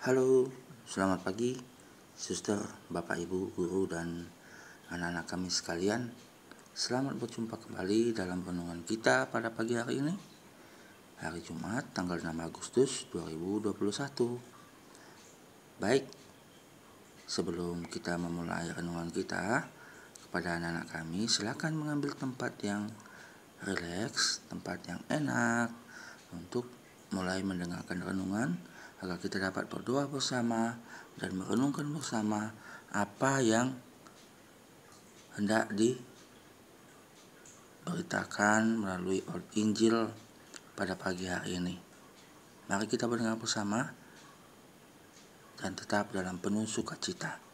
Halo, selamat pagi, suster, bapak, ibu, guru, dan anak-anak kami sekalian. Selamat berjumpa kembali dalam renungan kita pada pagi hari ini, hari Jumat, tanggal 6 Agustus 2021. Baik, sebelum kita memulai renungan kita, kepada anak-anak kami, silakan mengambil tempat yang rileks, tempat yang enak, untuk mulai mendengarkan renungan, agar kita dapat berdoa bersama dan merenungkan bersama apa yang hendak diberitakan melalui Injil pada pagi hari ini. Mari kita mendengar bersama dan tetap dalam penuh sukacita.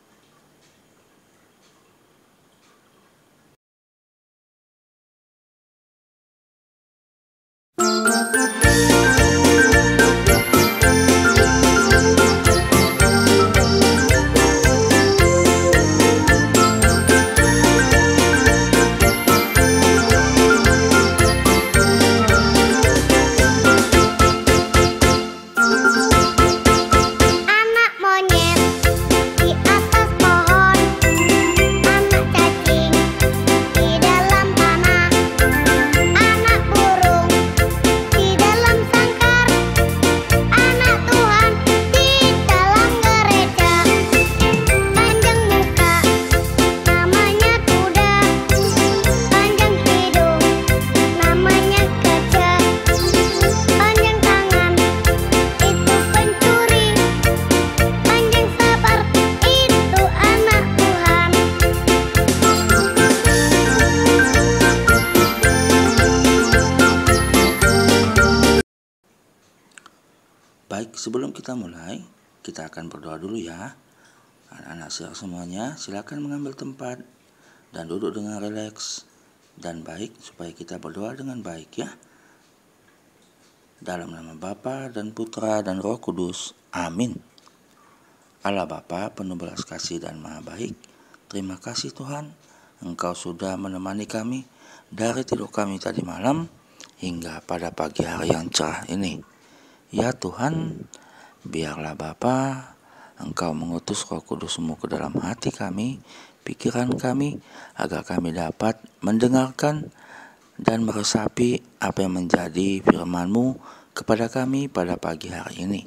Baik, sebelum kita mulai, kita akan berdoa dulu ya. Anak-anak semuanya, silakan mengambil tempat dan duduk dengan rileks dan baik supaya kita berdoa dengan baik ya. Dalam nama Bapa dan Putra dan Roh Kudus. Amin. Allah Bapa penuh belas kasih dan maha baik. Terima kasih Tuhan, Engkau sudah menemani kami dari tidur kami tadi malam hingga pada pagi hari yang cerah ini. Ya Tuhan, biarlah Bapa, Engkau mengutus Roh Kudus-Mu ke dalam hati kami, pikiran kami, agar kami dapat mendengarkan dan meresapi apa yang menjadi firman-Mu kepada kami pada pagi hari ini.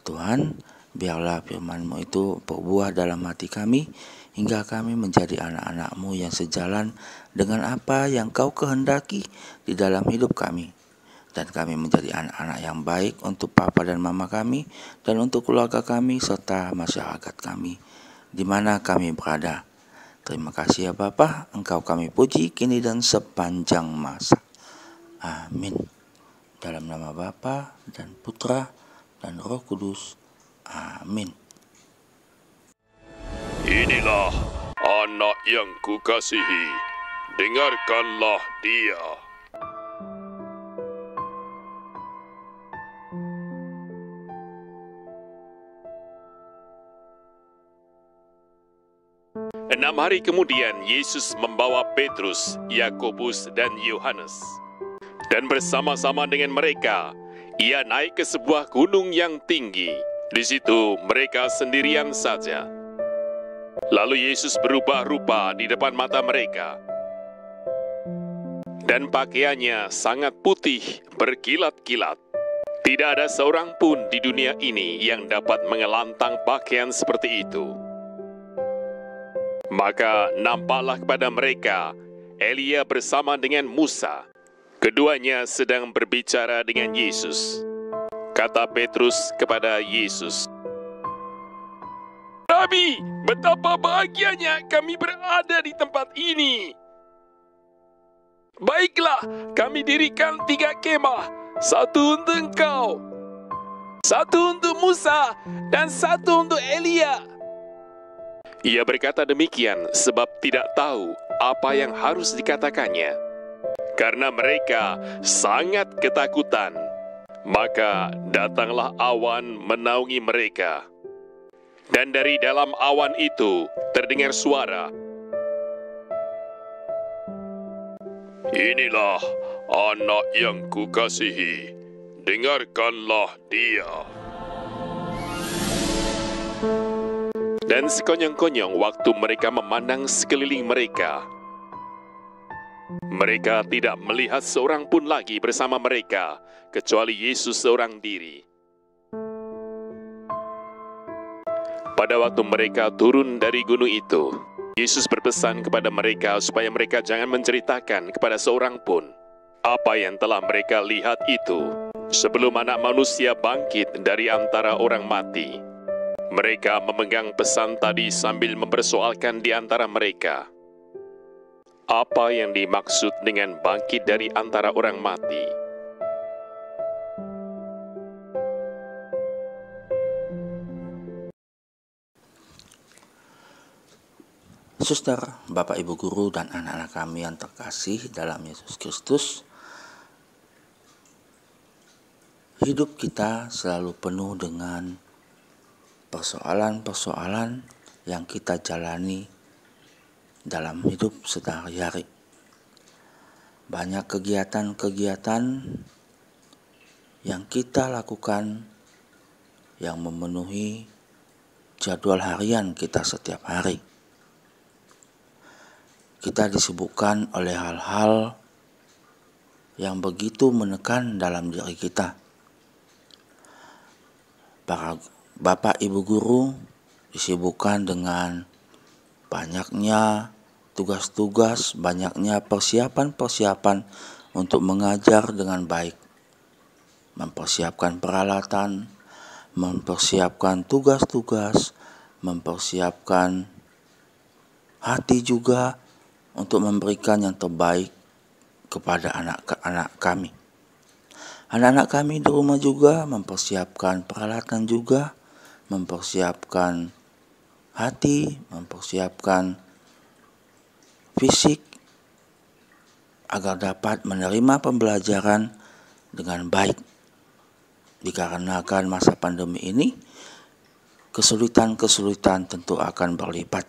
Tuhan, biarlah firman-Mu itu berbuah dalam hati kami, hingga kami menjadi anak-anak-Mu yang sejalan dengan apa yang Kau kehendaki di dalam hidup kami. Dan kami menjadi anak-anak yang baik untuk papa dan mama kami, dan untuk keluarga kami, serta masyarakat kami, di mana kami berada. Terima kasih ya Bapa, Engkau kami puji kini dan sepanjang masa. Amin. Dalam nama Bapa dan Putra dan Roh Kudus. Amin. Inilah anak yang kukasihi, dengarkanlah dia. 6 hari kemudian, Yesus membawa Petrus, Yakobus, dan Yohanes. Dan bersama-sama dengan mereka, Ia naik ke sebuah gunung yang tinggi. Di situ mereka sendirian saja. Lalu Yesus berubah rupa di depan mata mereka. Dan pakaiannya sangat putih, berkilat-kilat. Tidak ada seorang pun di dunia ini yang dapat mengelantang pakaian seperti itu. Maka nampaklah kepada mereka Elia bersama dengan Musa. Keduanya sedang berbicara dengan Yesus. Kata Petrus kepada Yesus, "Rabi, betapa bahagianya kami berada di tempat ini. Baiklah, kami dirikan 3 kemah, satu untuk engkau, satu untuk Musa, dan satu untuk Elia." Ia berkata demikian sebab tidak tahu apa yang harus dikatakannya, karena mereka sangat ketakutan. Maka datanglah awan menaungi mereka, dan dari dalam awan itu terdengar suara, "Inilah anak yang kukasihi, dengarkanlah dia." Dan sekonyong-konyong waktu mereka memandang sekeliling mereka, mereka tidak melihat seorang pun lagi bersama mereka, kecuali Yesus seorang diri. Pada waktu mereka turun dari gunung itu, Yesus berpesan kepada mereka supaya mereka jangan menceritakan kepada seorang pun apa yang telah mereka lihat itu sebelum Anak Manusia bangkit dari antara orang mati. Mereka memegang pesan tadi sambil mempersoalkan di antara mereka, apa yang dimaksud dengan bangkit dari antara orang mati? Suster, Bapak Ibu Guru, dan anak-anak kami yang terkasih dalam Yesus Kristus, hidup kita selalu penuh dengan persoalan-persoalan yang kita jalani dalam hidup sehari-hari. Banyak kegiatan-kegiatan yang kita lakukan yang memenuhi jadwal harian kita setiap hari. Kita disibukkan oleh hal-hal yang begitu menekan dalam diri kita. Para Bapak Ibu Guru disibukkan dengan banyaknya tugas-tugas, banyaknya persiapan-persiapan untuk mengajar dengan baik. Mempersiapkan peralatan, mempersiapkan tugas-tugas, mempersiapkan hati juga untuk memberikan yang terbaik kepada anak-anak kami. Anak-anak kami di rumah juga mempersiapkan peralatan juga, mempersiapkan hati, mempersiapkan fisik agar dapat menerima pembelajaran dengan baik. Dikarenakan masa pandemi ini, kesulitan-kesulitan tentu akan berlipat.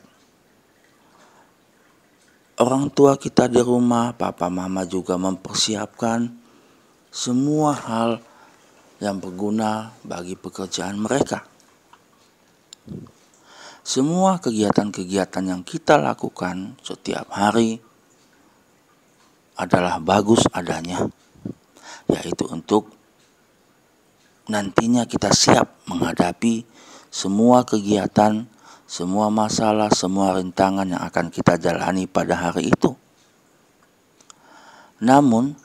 Orang tua kita di rumah, papa mama juga mempersiapkan semua hal yang berguna bagi pekerjaan mereka. Semua kegiatan-kegiatan yang kita lakukan setiap hari adalah bagus adanya, yaitu untuk nantinya kita siap menghadapi semua kegiatan, semua masalah, semua rintangan yang akan kita jalani pada hari itu. Namun,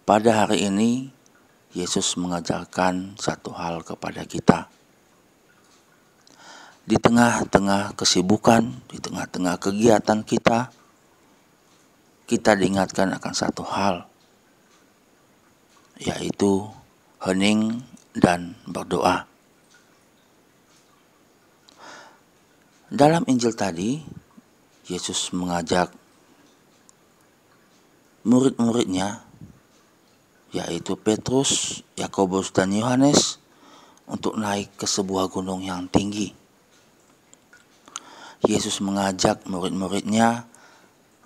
pada hari ini, Yesus mengajarkan satu hal kepada kita. Di tengah-tengah kesibukan, di tengah-tengah kegiatan kita diingatkan akan satu hal, yaitu hening dan berdoa. Dalam Injil tadi, Yesus mengajak murid-muridnya, yaitu Petrus, Yakobus, dan Yohanes, untuk naik ke sebuah gunung yang tinggi. Yesus mengajak murid-muridnya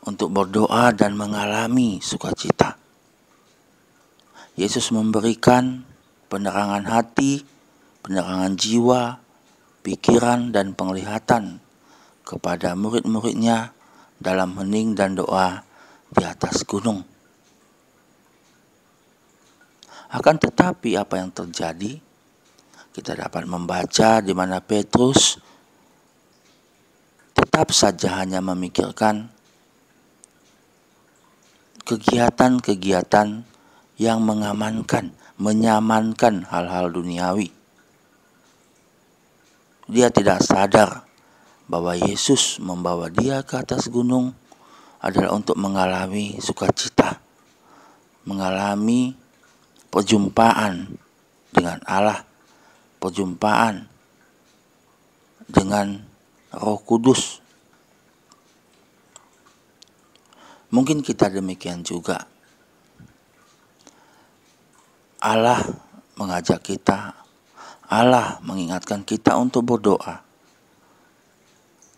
untuk berdoa dan mengalami sukacita. Yesus memberikan penerangan hati, penerangan jiwa, pikiran dan penglihatan kepada murid-muridnya dalam hening dan doa di atas gunung. Akan tetapi apa yang terjadi? Kita dapat membaca di mana Petrus tetap saja hanya memikirkan kegiatan-kegiatan yang menyamankan hal-hal duniawi. Dia tidak sadar bahwa Yesus membawa dia ke atas gunung adalah untuk mengalami sukacita, mengalami perjumpaan dengan Allah, perjumpaan dengan Roh Kudus. Mungkin kita demikian juga. Allah mengajak kita, Allah mengingatkan kita untuk berdoa.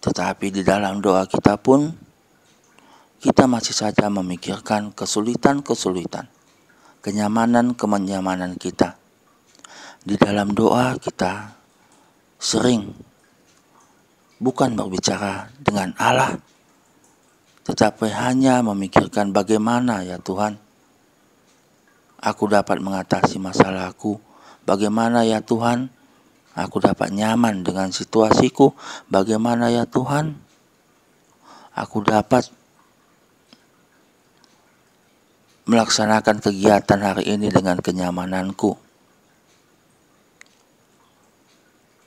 Tetapi di dalam doa kita pun, kita masih saja memikirkan kesulitan-kesulitan, kenyamanan-kenyamanan kita. Di dalam doa kita sering bukan berbicara dengan Allah, tetapi hanya memikirkan bagaimana ya Tuhan aku dapat mengatasi masalahku, bagaimana ya Tuhan aku dapat nyaman dengan situasiku, bagaimana ya Tuhan aku dapat melaksanakan kegiatan hari ini dengan kenyamananku.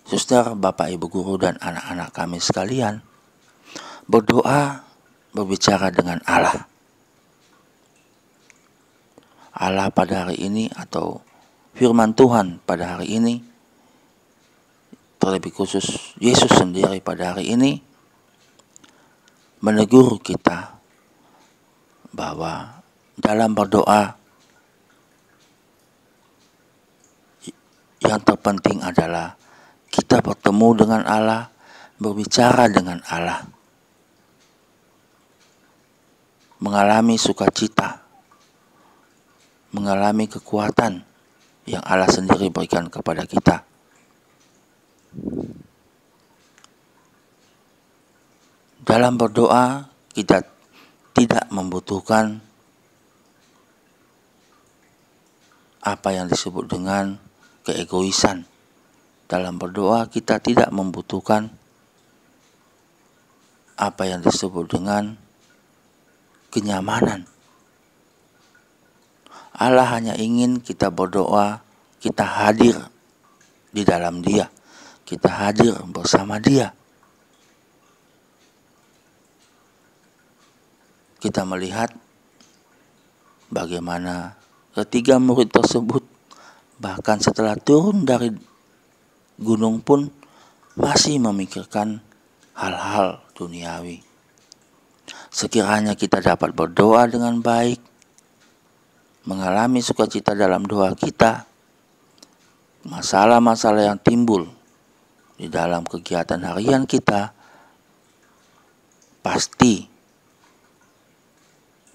Suster, Bapak, Ibu Guru, dan anak-anak kami sekalian, berdoa berbicara dengan Allah. Allah pada hari ini atau firman Tuhan pada hari ini, terlebih khusus Yesus sendiri pada hari ini, menegur kita bahwa dalam berdoa yang terpenting adalah kita bertemu dengan Allah, berbicara dengan Allah, mengalami sukacita, mengalami kekuatan yang Allah sendiri berikan kepada kita. Dalam berdoa kita tidak membutuhkan apa yang disebut dengan keegoisan. Dalam berdoa kita tidak membutuhkan apa yang disebut dengan kenyamanan. Allah hanya ingin kita berdoa, kita hadir di dalam Dia, kita hadir bersama Dia. Kita melihat bagaimana ketiga murid tersebut bahkan setelah turun dari gunung pun masih memikirkan hal-hal duniawi. Sekiranya kita dapat berdoa dengan baik, mengalami sukacita dalam doa kita, masalah-masalah yang timbul di dalam kegiatan harian kita pasti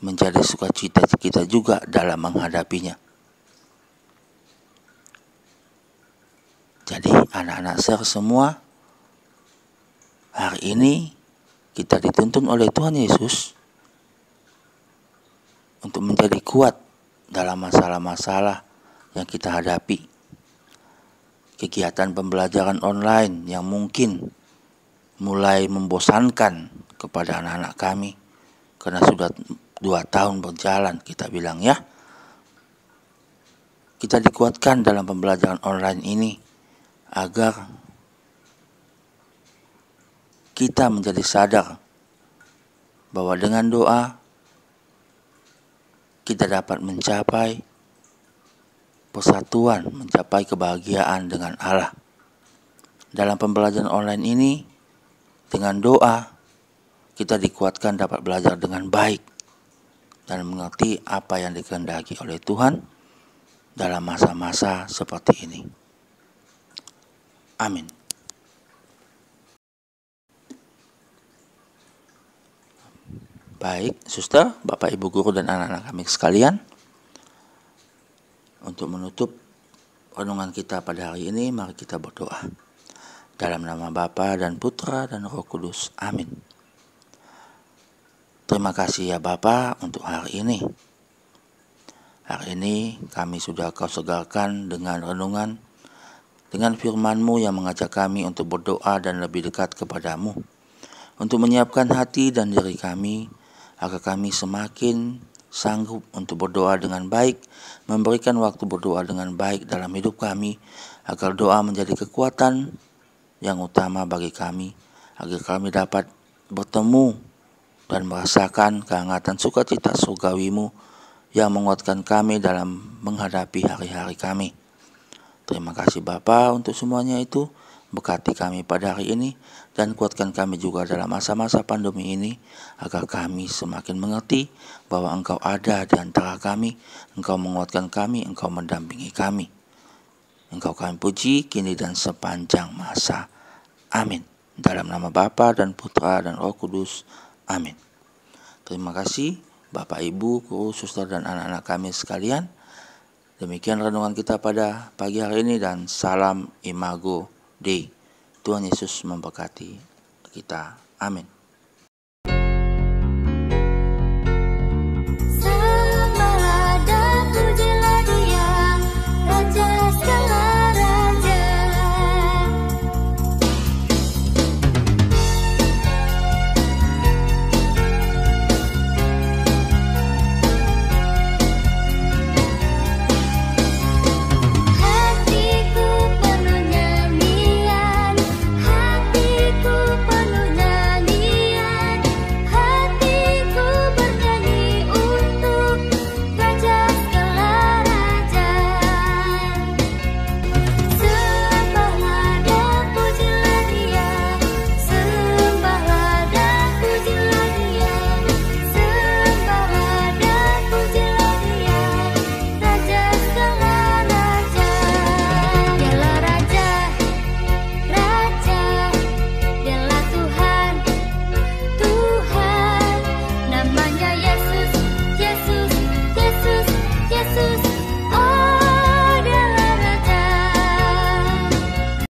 menjadi sukacita kita juga dalam menghadapinya. Jadi anak-anak share semua, hari ini kita dituntun oleh Tuhan Yesus untuk menjadi kuat dalam masalah-masalah yang kita hadapi. Kegiatan pembelajaran online yang mungkin mulai membosankan kepada anak-anak kami, karena sudah 2 tahun berjalan kita bilang ya. Kita dikuatkan dalam pembelajaran online ini agar kita menjadi sadar bahwa dengan doa kita dapat mencapai persatuan, mencapai kebahagiaan dengan Allah. Dalam pembelajaran online ini, dengan doa kita dikuatkan dapat belajar dengan baik dan mengerti apa yang dikehendaki oleh Tuhan dalam masa-masa seperti ini. Amin. Baik, suster, Bapak, Ibu Guru, dan anak-anak kami sekalian, untuk menutup renungan kita pada hari ini, mari kita berdoa. Dalam nama Bapa dan Putra dan Roh Kudus. Amin. Terima kasih ya Bapa untuk hari ini. Hari ini kami sudah Kau segarkan dengan renungan, dengan firman-Mu yang mengajak kami untuk berdoa dan lebih dekat kepada-Mu, untuk menyiapkan hati dan diri kami, agar kami semakin sanggup untuk berdoa dengan baik, memberikan waktu berdoa dengan baik dalam hidup kami, agar doa menjadi kekuatan yang utama bagi kami, agar kami dapat bertemu dan merasakan kehangatan sukacita surgawi-Mu yang menguatkan kami dalam menghadapi hari-hari kami. Terima kasih Bapa untuk semuanya itu. Berkati kami pada hari ini dan kuatkan kami juga dalam masa-masa pandemi ini, agar kami semakin mengerti bahwa Engkau ada di antara kami, Engkau menguatkan kami, Engkau mendampingi kami. Engkau kami puji kini dan sepanjang masa. Amin. Dalam nama Bapa dan Putra dan Roh Kudus. Amin. Terima kasih Bapak, Ibu, Guru, Suster, dan anak-anak kami sekalian. Demikian renungan kita pada pagi hari ini dan salam Imago Dei. Tuhan Yesus memberkati kita. Amin.